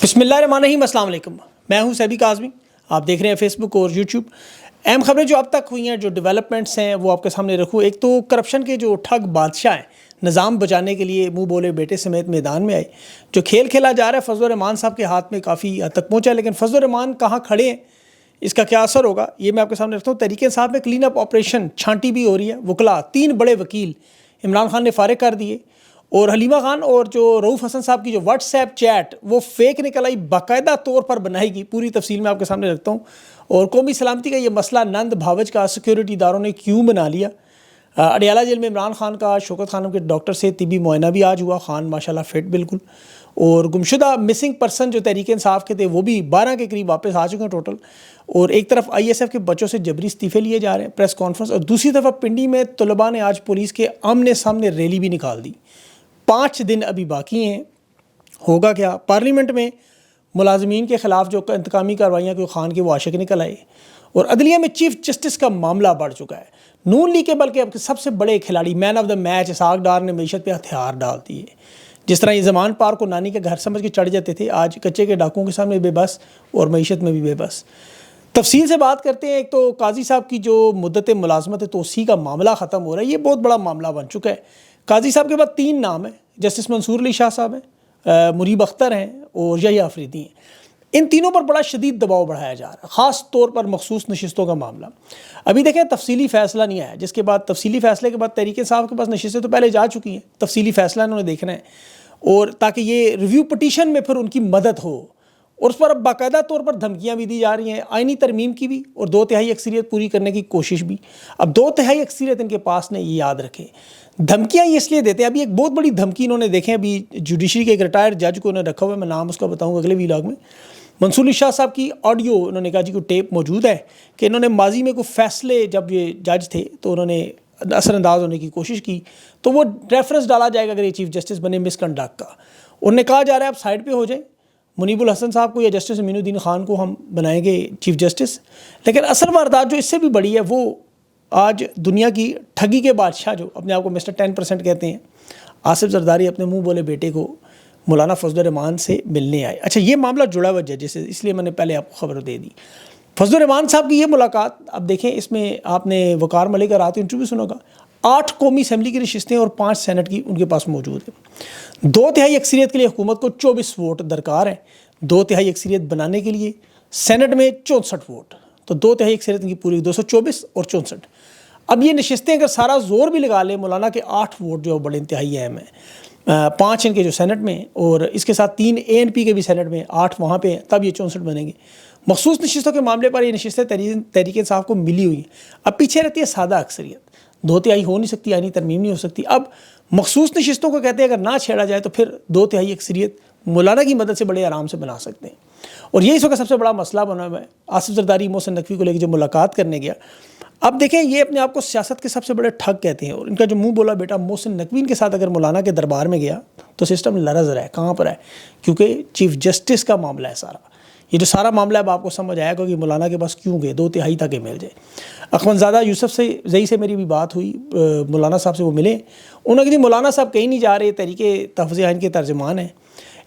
بسم اللہ الرحمن الرحیم، السلام علیکم۔ میں ہوں سیبی کاظمی، آپ دیکھ رہے ہیں فیس بک اور یوٹیوب۔ اہم خبریں جو اب تک ہوئی ہیں، جو ڈیولپمنٹس ہیں، وہ آپ کے سامنے رکھوں۔ ایک تو کرپشن کے جو ٹھگ بادشاہ ہیں، نظام بچانے کے لیے منہ بولے بیٹے سمیت میدان میں آئے۔ جو کھیل کھیلا جا رہا ہے فضل الرحمان صاحب کے ہاتھ میں کافی حد تک پہنچا ہے، لیکن فضل الرحمان کہاں کھڑے ہیں، اس کا کیا اثر ہوگا، یہ میں آپ کے سامنے رکھتا ہوں۔ تحریک انصاف میں کلین اپ آپریشن چھانٹی بھی ہو رہی ہے۔ وکلا 3 بڑے وکیل عمران خان نے فارغ کر دیے، اور حلیمہ خان اور جو رؤوف حسن صاحب کی جو واٹس ایپ چیٹ وہ فیک نکل آئی، باقاعدہ طور پر بنائی گئی۔ پوری تفصیل میں آپ کے سامنے رکھتا ہوں۔ اور قومی سلامتی کا یہ مسئلہ نند بھاوج کا سیکیورٹی اداروں نے کیوں بنا لیا۔ اڈیالہ جیل میں عمران خان کا شوکت خانم کے ڈاکٹر سے طبی معائنہ بھی آج ہوا، خان ماشاءاللہ فٹ بالکل۔ اور گمشدہ مسنگ پرسن جو تحریک انصاف کے تھے وہ بھی 12 کے قریب واپس آ چکے ہیں ٹوٹل۔ اور ایک طرف آئی ایس ایف کے بچوں سے جبری استعفے لیے جا رہے ہیں، پریس کانفرنس، اور دوسری طرف پنڈی میں طلباء نے آج پولیس کے آمنے سامنے ریلی بھی نکال دی۔ 5 دن ابھی باقی ہیں، ہوگا کیا؟ پارلیمنٹ میں ملازمین کے خلاف جو انتقامی کارروائیاں کو خان کے وہ عاشق نکل آئے، اور عدلیہ میں چیف جسٹس کا معاملہ بڑھ چکا ہے۔ نون لیگ کے بلکہ اب سب سے بڑے کھلاڑی مین of the match Ishaq Dar نے معیشت پہ ہتھیار ڈال دیے۔ جس طرح یہ زمان پار کو نانی کے گھر سمجھ کے چڑھ جاتے تھے، آج کچے کے ڈاکوؤں کے سامنے بے بس اور معیشت میں بھی بے بس۔ تفصیل سے بات کرتے ہیں۔ ایک تو قاضی صاحب کی جو مدت ملازمت توسیع کا معاملہ ختم ہو رہا ہے، یہ بہت بڑا معاملہ بن چکا ہے۔ قاضی صاحب کے بعد 3 نام ہیں، جسٹس منصور علی شاہ صاحب ہیں، مریب اختر ہیں اور یحییٰ آفریدی ہیں۔ ان تینوں پر بڑا شدید دباؤ بڑھایا جا رہا ہے، خاص طور پر مخصوص نشستوں کا معاملہ۔ ابھی دیکھیں تفصیلی فیصلہ نہیں آیا، جس کے بعد تفصیلی فیصلے کے بعد تحریک انصاف کے پاس نشستیں تو پہلے جا چکی ہیں، تفصیلی فیصلہ انہوں نے دیکھنا ہے، اور تاکہ یہ ریویو پٹیشن میں پھر ان کی مدد ہو۔ اور اس پر اب باقاعدہ طور پر دھمکیاں بھی دی جا رہی ہیں، آئینی ترمیم کی بھی، اور 2/3 اکثریت پوری کرنے کی کوشش بھی۔ اب 2/3 اکثریت ان کے پاس نہیں، یہ یاد رکھیں۔ دھمکیاں یہ اس لیے دیتے ہیں، ابھی ایک بہت بڑی دھمکی انہوں نے دیکھیں، ابھی جوڈیشری کے ایک ریٹائرڈ جج کو انہوں نے رکھا ہوا ہے، میں نام اس کا بتاؤں گا اگلے ویلاگ میں۔ منصور علی شاہ صاحب کی آڈیو انہوں نے کہا جی کوئی ٹیپ موجود ہے کہ انہوں نے ماضی میں کوئی فیصلے، جب یہ جج تھے تو انہوں نے اثر انداز ہونے کی کوشش کی، تو وہ ریفرنس ڈالا جائے گا اگر یہ چیف جسٹس بنے مس کنڈکٹ کا۔ انہوں نے کہا جا رہا ہے آپ سائڈ پہ ہو جائیں، منیب الحسن صاحب کو یا جسٹس امین الدین خان کو ہم بنائیں گے چیف جسٹس۔ لیکن اصل واردات جو اس سے بھی بڑی ہے، وہ آج دنیا کی ٹھگی کے بادشاہ جو اپنے آپ کو مسٹر 10% کہتے ہیں، آصف زرداری، اپنے منہ بولے بیٹے کو مولانا فضل الرحمان سے ملنے آئے۔ اچھا، یہ معاملہ جڑا ہوا جج سے، اس لیے میں نے پہلے آپ کو خبر دے دی۔ فضل الرحمان صاحب کی یہ ملاقات، اب دیکھیں اس میں آپ نے وقار ملک کا رات انٹرویو سنا ہوگا، 8 قومی اسمبلی کی نشستیں اور 5 سینٹ کی ان کے پاس موجود ہیں۔ 2/3 اکثریت کے لیے حکومت کو 24 ووٹ درکار ہیں، 2/3 اکثریت بنانے کے لیے سینٹ میں 64 ووٹ، تو 2/3 اکثریت کی پوری 224 اور 64۔ اب یہ نشستیں اگر سارا زور بھی لگا لے، مولانا کے 8 ووٹ جو بڑے انتہائی اہم ہیں، 5 ان کے جو سینٹ میں، اور اس کے ساتھ 3 ANP کے بھی سینٹ میں، 8 وہاں پہ ہیں، تب یہ 64 بنیں گے۔ مخصوص نشستوں کے معاملے پر یہ نشستیں تحریک انصاف کو ملی ہوئی ہیں۔ اب پیچھے رہتی ہے سادہ اکثریت، 2/3 ہو نہیں سکتی، آئینی ترمیم نہیں ہو سکتی۔ اب مخصوص نشستوں کو کہتے ہیں اگر نہ چھیڑا جائے تو پھر 2/3 اکثریت مولانا کی مدد سے بڑے آرام سے بنا سکتے ہیں، اور یہی اس وقت سب سے بڑا مسئلہ بنا ہوا ہے۔ آصف زرداری محسن نقوی کو لے کے جو ملاقات کرنے گیا، اب دیکھیں یہ اپنے آپ کو سیاست کے سب سے بڑے ٹھگ کہتے ہیں، اور ان کا جو منہ بولا بیٹا محسن نقوی کے ساتھ اگر مولانا کے دربار میں گیا تو سسٹم لرز رہا ہے، کہاں پر ہے، کیونکہ چیف جسٹس کا معاملہ ہے سارا۔ یہ جو سارا معاملہ اب آپ کو سمجھ آئے گا کہ مولانا کے پاس کیوں گئے، 2/3 تک مل جائے۔ اخوندزادہ یوسف سے زئی سے میری بھی بات ہوئی، مولانا صاحب سے وہ ملے، انہوں نے کہا جی مولانا صاحب کہیں نہیں جا رہے، تحریک تحفظ آئین کے ترجمان ہیں۔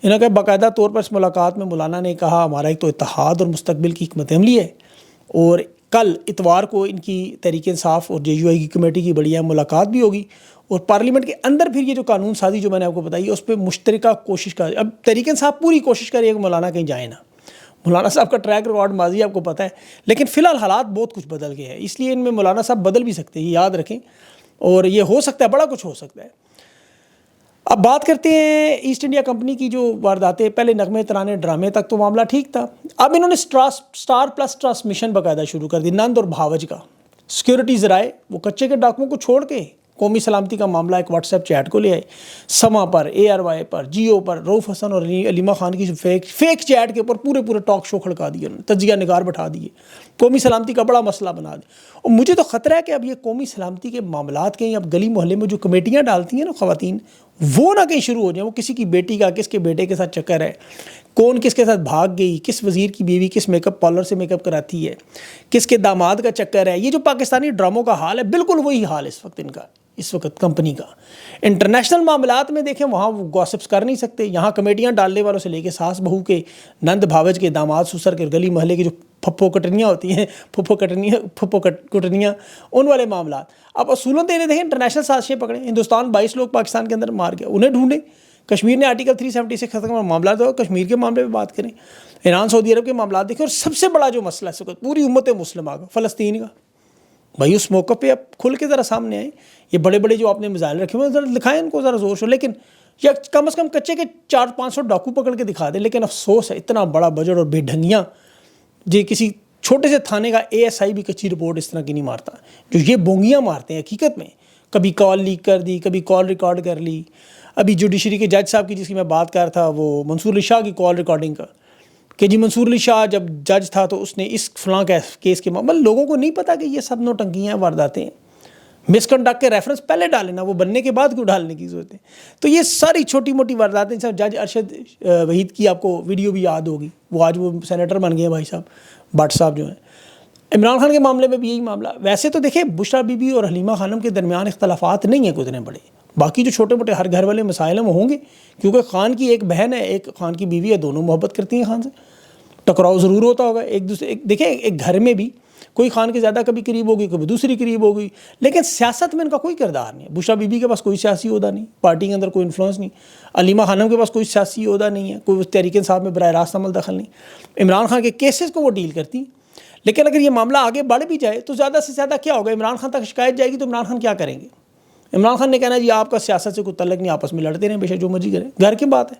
انہوں نے کہا باقاعدہ طور پر اس ملاقات میں مولانا نے کہا ہمارا ایک تو اتحاد اور مستقبل کی حکمت عملی ہے، اور کل اتوار کو ان کی تحریک انصاف اور JUI کی کمیٹی کی بڑی اہم ملاقات بھی ہوگی، اور پارلیمنٹ کے اندر پھر یہ جو قانون سازی جو میں نے آپ کو بتائی ہے اس پہ مشترکہ کوشش کا، اب تحریک انصاف پوری کوشش کر رہی ہے کہ مولانا کہیں جائے نہ۔ مولانا صاحب کا ٹریک ریکارڈ ماضی آپ کو پتہ ہے، لیکن فی الحال حالات بہت کچھ بدل گئے ہیں، اس لیے ان میں مولانا صاحب بدل بھی سکتے ہیں، یہ یاد رکھیں، اور یہ ہو سکتا ہے بڑا کچھ ہو سکتا ہے۔ اب بات کرتے ہیں ایسٹ انڈیا کمپنی کی جو وارداتیں، پہلے نغمے ترانے ڈرامے تک تو معاملہ ٹھیک تھا، اب انہوں نے اسٹار پلس ٹرانسمیشن باقاعدہ شروع کر دی، نند اور بھاوج کا سیکیورٹی ذرائع، وہ کچے کے ڈاکوؤں کو چھوڑ کے قومی سلامتی کا معاملہ ایک واٹس ایپ چیٹ کو لے آئے، سما پر، ARY پر، جیو پر، رؤوف حسن اور حلیمہ خان کی فیک چیٹ کے اوپر پورے ٹاک شو کھڑکا دیے، انہوں نے تجزیہ نگار بٹھا دیے، قومی سلامتی کا بڑا مسئلہ بنا دیا۔ اور مجھے تو خطرہ ہے کہ اب یہ قومی سلامتی کے معاملات کہیں اب گلی محلے میں جو کمیٹیاں ڈالتی ہیں نا خواتین، وہ نہ کہیں شروع ہو جائیں، وہ کسی کی بیٹی کا کس کے بیٹے کے ساتھ چکر ہے، کون کس کے ساتھ بھاگ گئی، کس وزیر کی بیوی کس میک اپ پارلر سے میک اپ کراتی ہے، کس کے داماد کا چکر ہے۔ یہ جو پاکستانی ڈراموں کا حال ہے، بالکل وہی حال اس وقت ان کا، اس وقت کمپنی کا. انٹرنیشنل معاملات میں دیکھیں وہاں وہ گوسپس کر نہیں سکتے. یہاں کمیٹیاں ڈالنے والوں سے لے کے ساس بہو کے، نند بھاوج کے، داماد سسر کے، گلی محلے کے جو پھپھو کٹنیاں ہوتی ہیں، پھپھو کٹنیاں، ان والے معاملات. اب اصولوں دینے دیکھیں انٹرنیشنل سازشیں پکڑیں. ہندوستان 22 لوگ پاکستان کے اندر مار گیا، انہیں ڈھونڈیں. کشمیر نے آرٹیکل 370 سے ختم معاملات ہو، کشمیر کے معاملے پہ بات کریں. ایران سعودی عرب کے معاملات دیکھیں. اور سب سے بڑا جو مسئلہ ہے پوری امت مسلمہ کا، فلسطین کا، بھائی اس موقع پہ اب کھل کے ذرا سامنے آئیں. یہ بڑے بڑے جو آپ نے میزائل رکھے ہوئے ذرا دکھائیں ان کو ذرا زور شور، لیکن یا کم از کم کچے کے 400-500 ڈاکو پکڑ کے دکھا دیں. لیکن افسوس ہے اتنا بڑا بجٹ اور بے ڈھنگیاں جی کسی چھوٹے سے تھانے کا ASI بھی کچی رپورٹ اس طرح کی نہیں مارتا جو یہ بونگیاں مارتے ہیں. حقیقت میں کبھی کال لیک کر دی، کبھی کال ریکارڈ کر لی. ابھی جوڈیشری کے جج صاحب کی جس کی میں بات کر رہا تھا، وہ منصور علی شاہ کی کال ریکارڈنگ کا، کہ جی منصور علی شاہ جب جج تھا تو اس نے اس فلاں کیس کے مطلب لوگوں کو نہیں پتا کہ یہ سب نوٹنکیاں وارداتیں ہیں. مس کنڈکٹ کے ریفرنس پہلے ڈالیں نا، وہ بننے کے بعد کیوں ڈالنے کی ضرورت ہے. تو یہ ساری چھوٹی موٹی وارداتیں. جج ارشد وحید کی آپ کو ویڈیو بھی یاد ہوگی، وہ آج وہ سینیٹر بن گئے ہیں بھائی صاحب بٹ صاحب جو ہیں. عمران خان کے معاملے میں بھی یہی معاملہ. ویسے تو دیکھیں بشرا بی بی اور حلیمہ خانم کے درمیان اختلافات نہیں ہیں کوئی اتنے بڑے. باقی جو چھوٹے موٹے ہر گھر والے مسائل ہیں وہ ہوں گے، کیونکہ خان کی ایک بہن ہے، ایک خان کی بیوی ہے، دونوں محبت کرتی ہیں خان سے. ٹکراؤ ضرور ہوتا ہوگا ایک دوسرے. دیکھیں ایک گھر میں بھی کوئی خان کے زیادہ کبھی قریب ہوگی، کبھی دوسری قریب ہوگی، لیکن سیاست میں ان کا کوئی کردار نہیں ہے. بشرا بی بی کے پاس کوئی سیاسی عہدہ نہیں، پارٹی کے اندر کوئی انفلوئنس نہیں. حلیمہ خانم کے پاس کوئی سیاسی عہدہ نہیں ہے، کوئی تحریک انصاف میں براہ راست عمل دخل نہیں. عمران خان کے کیسز کو وہ ڈیل کرتی ہیں. لیکن اگر یہ معاملہ آگے بڑھ بھی جائے تو زیادہ سے زیادہ کیا ہوگا؟ عمران خان تک شکایت جائے گی تو عمران خان کیا کریں گے؟ عمران خان نے کہنا جی آپ کا سیاست سے کوئی تعلق نہیں، آپس میں لڑتے رہیں، بے شک جو مرضی کریں، گھر کی بات ہے.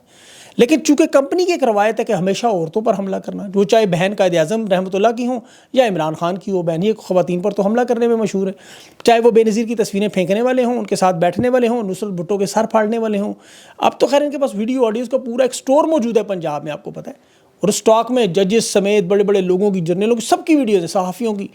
لیکن چونکہ کمپنی کی ایک روایت ہے کہ ہمیشہ عورتوں پر حملہ کرنا، جو چاہے بہن قائد اعظم رحمۃ اللہ کی ہوں یا عمران خان کی ہو، بہن یہ خواتین پر تو حملہ کرنے میں مشہور ہے. چاہے وہ بے نظیر کی تصویریں پھینکنے والے ہوں، ان کے ساتھ بیٹھنے والے ہوں، نصرت بھٹو کے سر پھاڑنے والے ہوں. اب تو خیر ان کے پاس ویڈیو آڈیوز کا پورا ایک سٹور موجود ہے پنجاب میں، آپ کو پتہ ہے. اور اسٹاک میں ججز سمیت بڑے بڑے لوگوں کی، جرنلوں کی، سب کی ویڈیوز ہیں، صحافیوں کی.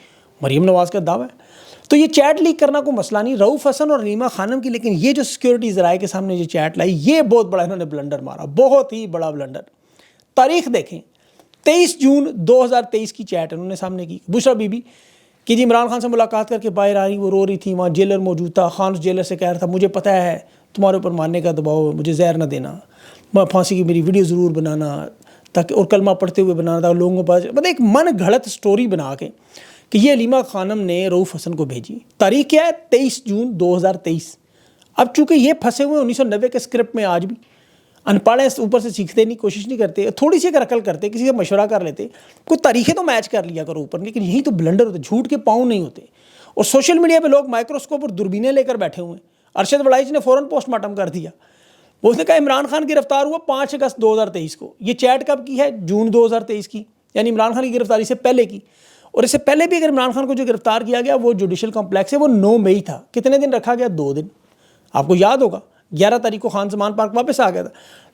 مریم نواز کا دعویٰ ہے. تو یہ چیٹ لیک کرنا کوئی مسئلہ نہیں رؤوف حسن اور حلیمہ خانم کی. لیکن یہ جو سیکیورٹی ذرائع کے سامنے یہ چیٹ لائی، یہ بہت بڑا انہوں نے بلنڈر مارا، بہت ہی بڑا بلنڈر. تاریخ دیکھیں 23 جون 2023 کی چیٹ انہوں نے سامنے کی. بشرا بی بی کہ جی عمران خان سے ملاقات کر کے باہر آ رہی، وہ رو رہی تھی، وہاں جیلر موجود تھا. خان اس جیلر سے کہہ رہا تھا مجھے پتہ ہے تمہارے اوپر مارنے کا دباؤ ہے، مجھے زہر نہ دینا، میں پھانسی کی میری ویڈیو ضرور بنانا تاکہ، اور کلمہ پڑھتے ہوئے بنانا تھا لوگوں کے پاس. مطلب ایک من گھڑت سٹوری بنا کے کہ یہ حلیمہ خانم نے رؤوف حسن کو بھیجی. تاریخ کیا ہے؟ 23 جون 2023. اب چونکہ یہ پھنسے ہوئے 1990 کے اسکرپٹ میں، آج بھی ان پڑھ ہیں، اوپر سے سیکھتے نہیں، کوشش نہیں کرتے، تھوڑی سی اگر عقل کرتے، کسی سے مشورہ کر لیتے، کوئی تاریخیں تو میچ کر لیا کرو اوپر. لیکن یہی تو بلنڈر ہوتے، جھوٹ کے پاؤں نہیں ہوتے. اور سوشل میڈیا پہ لوگ مائکروسکوپ اور دوربینیں لے کر بیٹھے ہوئے ہیں. ارشد وڑائچ نے فوراً پوسٹ مارٹم کر دیا. وہ اس نے کہا عمران خان گرفتار ہوا 5 اگست 2023 کو. یہ چیٹ کب کی ہے؟ جون 2023 کی، یعنی عمران خان کی گرفتاری سے پہلے کی. اور اس سے پہلے بھی اگر عمران خان کو جو گرفتار کیا گیا وہ جوڈیشل کمپلیکس ہے، وہ 9 مئی تھا. کتنے دن رکھا گیا؟ 2 دن. آپ کو یاد ہوگا 11 تاریخ کو خان زمان پارک واپس آ گیا تھا.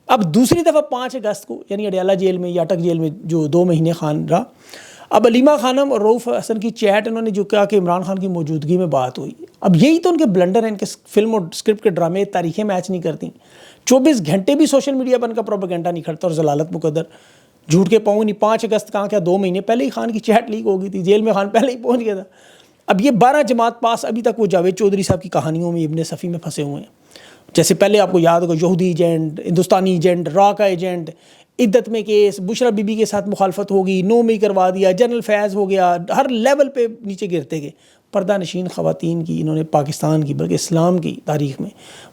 اب دوسری دفعہ 5 اگست کو یعنی اڈیالہ جیل میں یا اٹک جیل میں جو 2 مہینے خان رہا. اب حلیمہ خانم اور رؤوف حسن کی چیٹ انہوں نے جو کہا کہ عمران خان کی موجودگی میں بات ہوئی. اب یہی تو ان کے بلنڈر ہیں، ان کے فلم اور اسکرپٹ کے ڈرامے، تاریخیں میچ نہیں کرتی. 24 گھنٹے بھی سوشل میڈیا پر ان کا پروپیگنڈا نہیں کھڑتا اور ضلالت مقدر، جھوٹ کے پاؤں نہیں. 5 اگست کہاں کیا 2 مہینے پہلے ہی خان کی چیٹ لیک ہو گئی تھی، جیل میں خان پہلے ہی پہنچ گیا تھا. اب یہ 12 جماعت پاس ابھی تک وہ جاوید چودھری صاحب کی کہانیوں میں ابن صفی میں پھنسے ہوئے ہیں. جیسے پہلے آپ کو یاد ہوگا یہودی ایجنٹ، ہندوستانی ایجنٹ، را کا ایجنٹ، عدت میں کیس، بشرا بی بی کے ساتھ مخالفت ہوگی، 9 مئی کروا دیا، جنرل فیض ہو گیا، ہر لیول پہ نیچے گرتے گئے. پردہ نشین خواتین کی انہوں نے پاکستان کی بلکہ اسلام کی تاریخ میں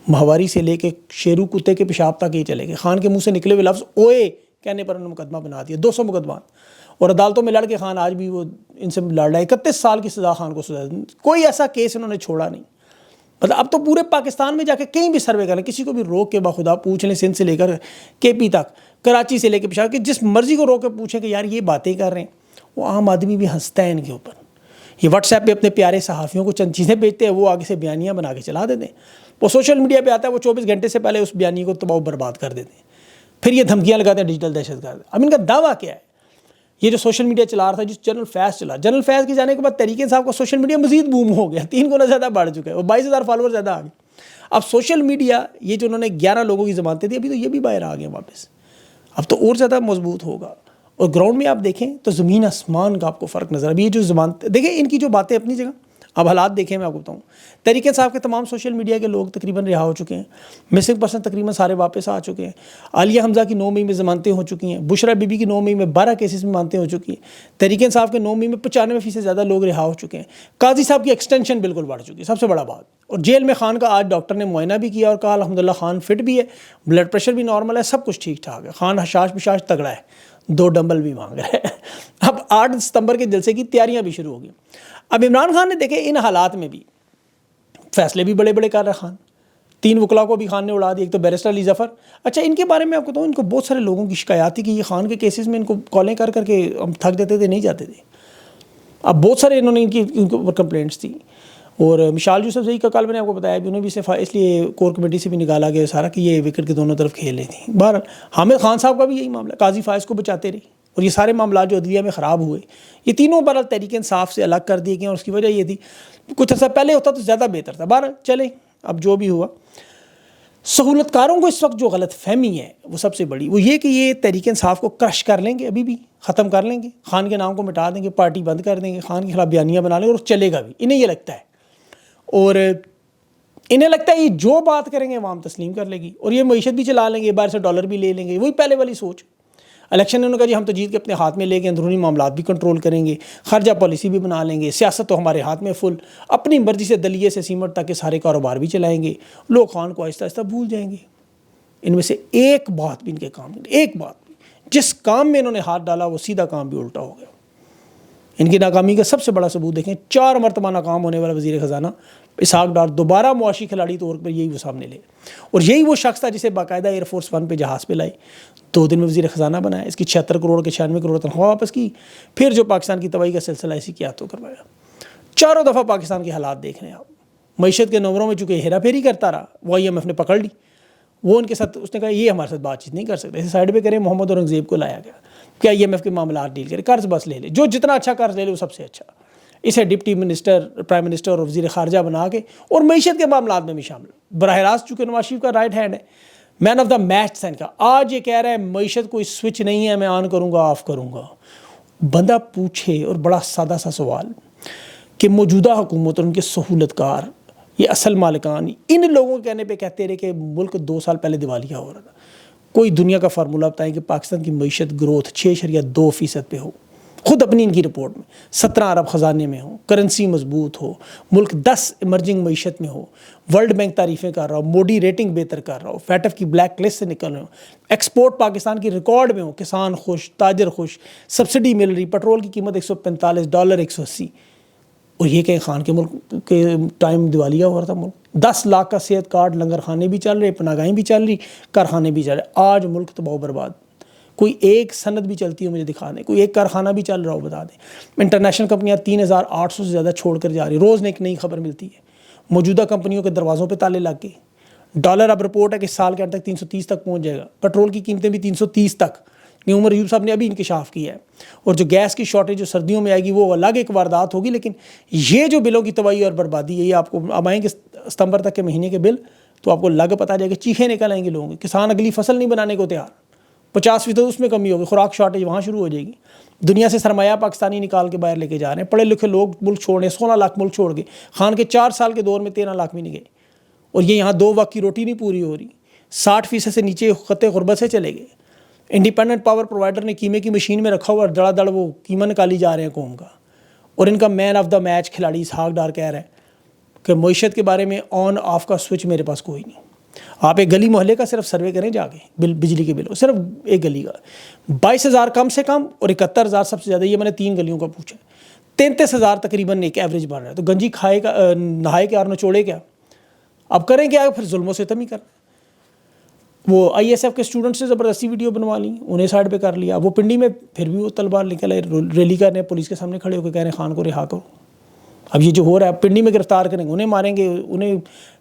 ماہواری سے لے کے شیرو کتے کے پیشاب تک یہ چلے گئے. خان کے منہ سے نکلے ہوئے لفظ اوئے کہنے پر انہوں نے مقدمہ بنا دیا، 200 مقدمات. اور عدالتوں میں لڑ کے خان آج بھی وہ ان سے لڑ رہا ہے. 31 سال کی سزا خان کو سزا، کوئی ایسا کیس انہوں نے چھوڑا نہیں. مطلب اب تو پورے پاکستان میں جا کے کہیں بھی سروے کریں، کسی کو بھی روک کے باخدا پوچھ لیں، سندھ سے لے کر کے پی تک، کراچی سے لے کے پشاور کے جس مرضی کو روک کے پوچھیں کہ یار یہ باتیں کر رہے ہیں، وہ عام آدمی بھی ہنستا ہے ان کے اوپر. یہ واٹس ایپ پہ اپنے پیارے صحافیوں کو چند چیزیں بھیجتے ہیں، وہ آگے سے بیانیاں بنا کے چلا دیتے ہیں. وہ سوشل میڈیا پہ آتا ہے، وہ 24 گھنٹے سے پہلے اس بیانی کو تباہ و برباد کر دیتے ہیں. پھر یہ دھمکیاں لگاتے ہیں ڈیجیٹل دہشت گرد. اب ان کا دعویٰ کیا ہے؟ یہ جو سوشل میڈیا چلا رہا تھا، جو جنرل فیض چلا، جنرل فیض کے جانے کے بعد تحریک انصاف کا سوشل میڈیا مزید بوم ہو گیا، 3 گنا زیادہ بڑھ چکا ہے، وہ 22,000 فالوور زیادہ آ گئے. اب سوشل میڈیا یہ جو انہوں نے 11 لوگوں کی ضمانتیں دی، ابھی تو یہ بھی باہر آ گئے واپس، اب تو اور زیادہ مضبوط ہوگا. اور گراؤنڈ میں آپ دیکھیں تو زمین آسمان کا آپ کو فرق نظر. ابھی یہ جو ضمانت دیکھیں، ان کی جو باتیں اپنی جگہ، اب حالات دیکھیں میں آپ کو بتاؤں، تحریک انصاف کے تمام سوشل میڈیا کے لوگ تقریباً رہا ہو چکے ہیں، مسنگ پرسن تقریباً سارے واپس آ چکے ہیں، عالیہ حمزہ کی 9 مئی میں ضمانتیں ہو چکی ہیں، بشرا بی بی کی 9 مئی میں 12 کیسز میں ضمانتیں ہو چکی ہیں، تحریک انصاف کے 9 مئی میں 95% زیادہ لوگ رہا ہو چکے ہیں، قاضی صاحب کی ایکسٹینشن بالکل بڑھ چکی ہے، سب سے بڑا بات، اور جیل میں خان کا آج ڈاکٹر نے معائنہ بھی کیا اور کہا الحمدللہ خان فٹ بھی ہے، بلڈ پریشر بھی نارمل ہے، سب کچھ ٹھیک ٹھاک ہے، خان حشاش بشاش تگڑا ہے، 2 ڈمبل بھی مانگ رہے ہیں۔ اب 8 ستمبر کے جلسے کی تیاریاں بھی شروع ہو گئی۔ اب عمران خان نے دیکھے ان حالات میں بھی فیصلے بھی بڑے بڑے کر رہا خان، 3 وکلا کو بھی خان نے اڑا دیا، ایک تو بیرسٹر علی ظفر۔ اچھا ان کے بارے میں آپ کو بتاؤں، ان کو بہت سارے لوگوں کی شکایات تھی کہ یہ خان کے کیسز میں ان کو کالیں کر کر کے ہم تھک جاتے تھے، نہیں جاتے تھے۔ اب بہت سارے انہوں نے ان کے اوپر کمپلینٹس تھی، اور مشال یوسف زئی کا کل میں نے آپ کو بتایا بھی، انہیں بھی صرف اس لیے کور کمیٹی سے بھی نکالا گیا سارا کہ یہ وکٹ کے دونوں طرف کھیل رہی تھیں۔ بہرحال حامد خان صاحب کا بھی یہی معاملہ، قاضی فائز کو بچاتے رہی، اور یہ سارے معاملات جو عدلیہ میں خراب ہوئے یہ تینوں بہرحال تحریک انصاف سے الگ کر دیے گئے، اور اس کی وجہ یہ تھی کچھ عرصہ پہلے ہوتا تو زیادہ بہتر تھا۔ بہرحال چلیں، اب جو بھی ہوا، سہولت کاروں کو اس وقت جو غلط فہمی ہے وہ سب سے بڑی وہ یہ کہ یہ تحریک انصاف کو کرش کر لیں گے، ابھی بھی ختم کر لیں گے، خان کے نام کو مٹا دیں گے، پارٹی بند کر دیں گے، خان کے خلاف بیانیاں بنا لیں گے، اور چلے گا بھی، انہیں یہ لگتا ہے، اور انہیں لگتا ہے یہ جو بات کریں گے عوام تسلیم کر لے گی، اور یہ معیشت بھی چلا لیں گے، باہر سے ڈالر بھی لے لیں گے، وہی پہلے والی سوچ۔ الیکشن نے انہوں نے کہا جی ہم تو جیت کے اپنے ہاتھ میں لے کے اندرونی معاملات بھی کنٹرول کریں گے، خرچہ پالیسی بھی بنا لیں گے، سیاست تو ہمارے ہاتھ میں فل، اپنی مرضی سے دلیے سے سیمٹ تک کے سارے کاروبار بھی چلائیں گے، لوگ خان کو آہستہ آہستہ بھول جائیں گے۔ ان میں سے ایک بات بھی ان کے کام نہیں، ایک بات بھی، جس کام میں انہوں نے ہاتھ ڈالا وہ سیدھا کام بھی الٹا ہو گیا۔ ان کی ناکامی کا سب سے بڑا ثبوت دیکھیں، 4 مرتبہ ناکام ہونے والا وزیر خزانہ اسحاق ڈار دوبارہ معاشی کھلاڑی طور پر یہی وہ سامنے لے، اور یہی وہ شخص تھا جسے باقاعدہ ایئر فورس 1 پہ جہاز پہ لائے، 2 دن میں وزیر خزانہ بنایا، اس کی 76 کروڑ کے 96 کروڑ تنخواہ واپس کی، پھر جو پاکستان کی تباہی کا سلسلہ اسی کی ہاتھوں کروایا۔ چاروں دفعہ پاکستان کے حالات دیکھ رہے ہیں آپ، معیشت کے نمبروں میں چونکہ ہیرا پھیری کرتا رہا، وہ IMF نے پکڑ لی، وہ ان کے ساتھ اس نے کہا یہ ہمارے ساتھ بات چیت نہیں کر سکتے، اسے سائڈ پہ کریں، محمد اورنگزیب کو لایا گیا کہ IMF کے معاملات ڈیل کرے، قرض بس لے لے، جو جتنا اچھا قرض لے لے وہ سب سے اچھا، اسے ڈپٹی منسٹر، پرائم منسٹر اور وزیر خارجہ بنا کے، اور معیشت کے معاملات میں بھی شامل، براہ راست چونکہ نواز شریف کا رائٹ ہینڈ ہے، مین آف دا میچ تھا ان کا، آج یہ کہہ رہا ہے معیشت کوئی سوئچ نہیں ہے میں آن کروں گا آف کروں گا۔ بندہ پوچھے، اور بڑا سادہ سا سوال، کہ موجودہ حکومت اور ان کے سہولت کار، یہ اصل مالکان، ان لوگوں کے کہنے پہ کہتے رہے کہ ملک 2 سال پہلے دیوالیہ ہو رہا تھا، کوئی دنیا کا فارمولہ بتائیں کہ پاکستان کی معیشت گروتھ 6.2% پہ ہو، خود اپنی ان کی رپورٹ میں 17 ارب خزانے میں ہو، کرنسی مضبوط ہو، ملک 10 ایمرجنگ معیشت میں ہو، ورلڈ بینک تعریفیں کر رہا ہو، موڈی ریٹنگ بہتر کر رہا ہو، FATF کی بلیک لسٹ سے نکل رہے ہو، ایکسپورٹ پاکستان کی ریکارڈ میں ہو، کسان خوش، تاجر خوش، سبسڈی مل رہی، پیٹرول کی قیمت $145، ڈالر 180، اور یہ کہ خان کے ملک کے ٹائم دیوالیہ ہو رہا تھا، ملک 10 لاکھ کا صحت کارڈ، لنگر خانے بھی چل رہے، پناہگاہیں بھی چل رہی، کارخانے بھی چل رہے، آج ملک تباہ و برباد۔ کوئی ایک صنعت بھی چلتی ہو مجھے دکھا دیں، کوئی ایک کارخانہ بھی چل رہا ہو بتا دیں۔ انٹرنیشنل کمپنیاں 3800 سے زیادہ چھوڑ کر جا رہی، روز ایک نئی خبر ملتی ہے، موجودہ کمپنیوں کے دروازوں پہ تالے لگ گئے، ڈالر اب رپورٹ ہے کہ سال کے انڈ تک 330 تک پہنچ جائے گا، پیٹرول کی قیمتیں بھی 330 تک، عمر ایوب صاحب نے ابھی انکشاف کیا ہے، اور جو گیس کی شارٹیج جو سردیوں میں آئے گی وہ الگ ایک واردات ہوگی، لیکن یہ جو بلوں کی تباہی اور بربادی ہے، یہ آپ کو اب آئیں گے ستمبر تک کے مہینے کے بل تو آپ کو لگ پتہ جائے گا، چیخیں نکل آئیں گے لوگوں کے، کسان اگلی فصل نہیں بنانے کو تیار، 50% اس میں کمی ہوگی، خوراک شارٹیج وہاں شروع ہو جائے گی، دنیا سے سرمایہ پاکستانی نکال کے باہر لے کے جا رہے ہیں، پڑھے لکھے لوگ ملک چھوڑ رہے ہیں، 16 لاکھ ملک چھوڑ گئے، خان کے 4 سال کے دور میں 13 لاکھ بھی نہیں گئے، اور یہ یہاں 2 وقت کی روٹی نہیں پوری ہو رہی، 60% سے نیچے خط غربت سے چلے گئے، انڈیپینڈنٹ پاور پرووائڈر نے قیمے کی مشین میں رکھا ہوا اور دڑا دڑ وہ قیمہ نکالی جا رہے ہیں قوم کا، اور ان کا مین آف دا میچ کھلاڑی اسحاق ڈار کہہ رہا ہے کہ معیشت کے بارے میں آن آف کا سوئچ میرے پاس کوئی نہیں۔ آپ ایک گلی محلے کا صرف سروے کریں جا کے بجلی کے بل، صرف ایک گلی کا 22,000 کم سے کم اور 71,000 سب سے زیادہ، یہ میں نے 3 گلیوں کا پوچھا، 33,000 تقریباً ایک ایوریج بن رہا ہے، تو گنجی کھائے کا نہائے کے اور نچوڑے کیا، اب کریں کیا، پھر ظلم و ستم ہی کرنا۔ وہ ISF کے اسٹوڈنٹ سے زبردستی ویڈیو بنوا لی، انہیں سائڈ پہ کر لیا، وہ پنڈی میں پھر بھی وہ طلبہ نکل آئے ریلی کر رہے ہیں، پولیس کے سامنے کھڑے ہو کے کہہ رہے ہیں خان کو رہا کرو۔ اب یہ جو ہو رہا ہے پنڈی میں گرفتار کریں گے، انہیں ماریں گے، انہیں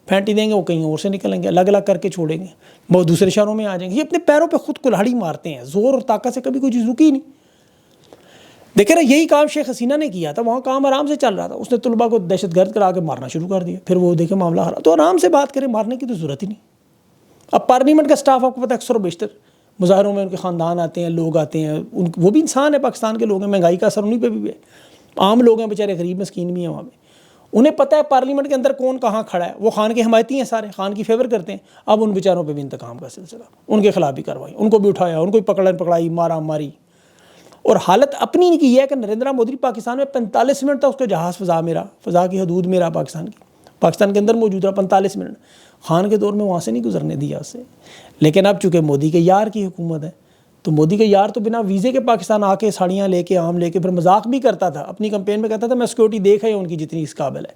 پھینٹی دیں گے، وہ کہیں اور سے نکلیں گے، الگ الگ کر کے چھوڑیں گے، وہ دوسرے شہروں میں آ جائیں گے۔ یہ اپنے پیروں پہ خود کلہاڑی مارتے ہیں، زور اور طاقت سے کبھی کوئی چیز رکی نہیں۔ دیکھیں نا، یہی کام شیخ حسینہ نے کیا تھا، وہاں کام آرام سے چل رہا تھا، اس نے طلباء کو دہشت گرد کرا کے مارنا شروع کر دیا، پھر وہ دیکھیں معاملہ ہرا، تو آرام سے بات کریں، مارنے کی تو ضرورت ہی نہیں۔ اب پارلیمنٹ کا سٹاف آپ کو پتہ ہے اکثر و بیشتر مظاہروں میں ان کے خاندان آتے ہیں، لوگ آتے ہیں، وہ بھی انسان ہے، پاکستان کے لوگ ہیں، مہنگائی کا اثر انہیں پہ بھی ہے، عام لوگ ہیں بیچارے، غریب مسکین بھی ہیں وہاں پہ، انہیں پتہ ہے پارلیمنٹ کے اندر کون کہاں کھڑا ہے، وہ خان کے حمایتی ہیں، سارے خان کی فیور کرتے ہیں. اب ان بیچاروں پہ بھی انتقام کا سلسلہ، ان کے خلاف بھی کاروائی، ان کو بھی اٹھایا، ان کو بھی پکڑائی، مارا ماری. اور حالت اپنی کی یہ ہے کہ نریندر مودی پاکستان میں 45 منٹ تک اس کا جہاز فضا کی حدود میں رہا، پاکستان کے اندر موجود رہا 45 منٹ. خان کے دور میں وہاں سے نہیں گزرنے دیا اسے. لیکن اب چونکہ مودی کے یار کی حکومت ہے تو مودی کے یار تو بنا ویزے کے پاکستان آ کے ساڑیاں لے کے آم لے کے پھر مذاق بھی کرتا تھا اپنی کمپین میں، کہتا تھا میں سیکورٹی دیکھ ہے ان کی جتنی اس قابل ہے.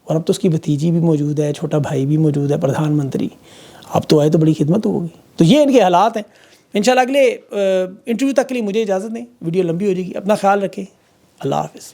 اور اب تو اس کی بھتیجی بھی موجود ہے، چھوٹا بھائی بھی موجود ہے پردھان منتری. اب تو آئے تو بڑی خدمت ہوگی. تو یہ ان کے حالات ہیں. انشاءاللہ اگلے انٹرویو تک کے لیے مجھے اجازت دیں، ویڈیو لمبی ہو جائے گی. اپنا خیال رکھیں. اللہ حافظ.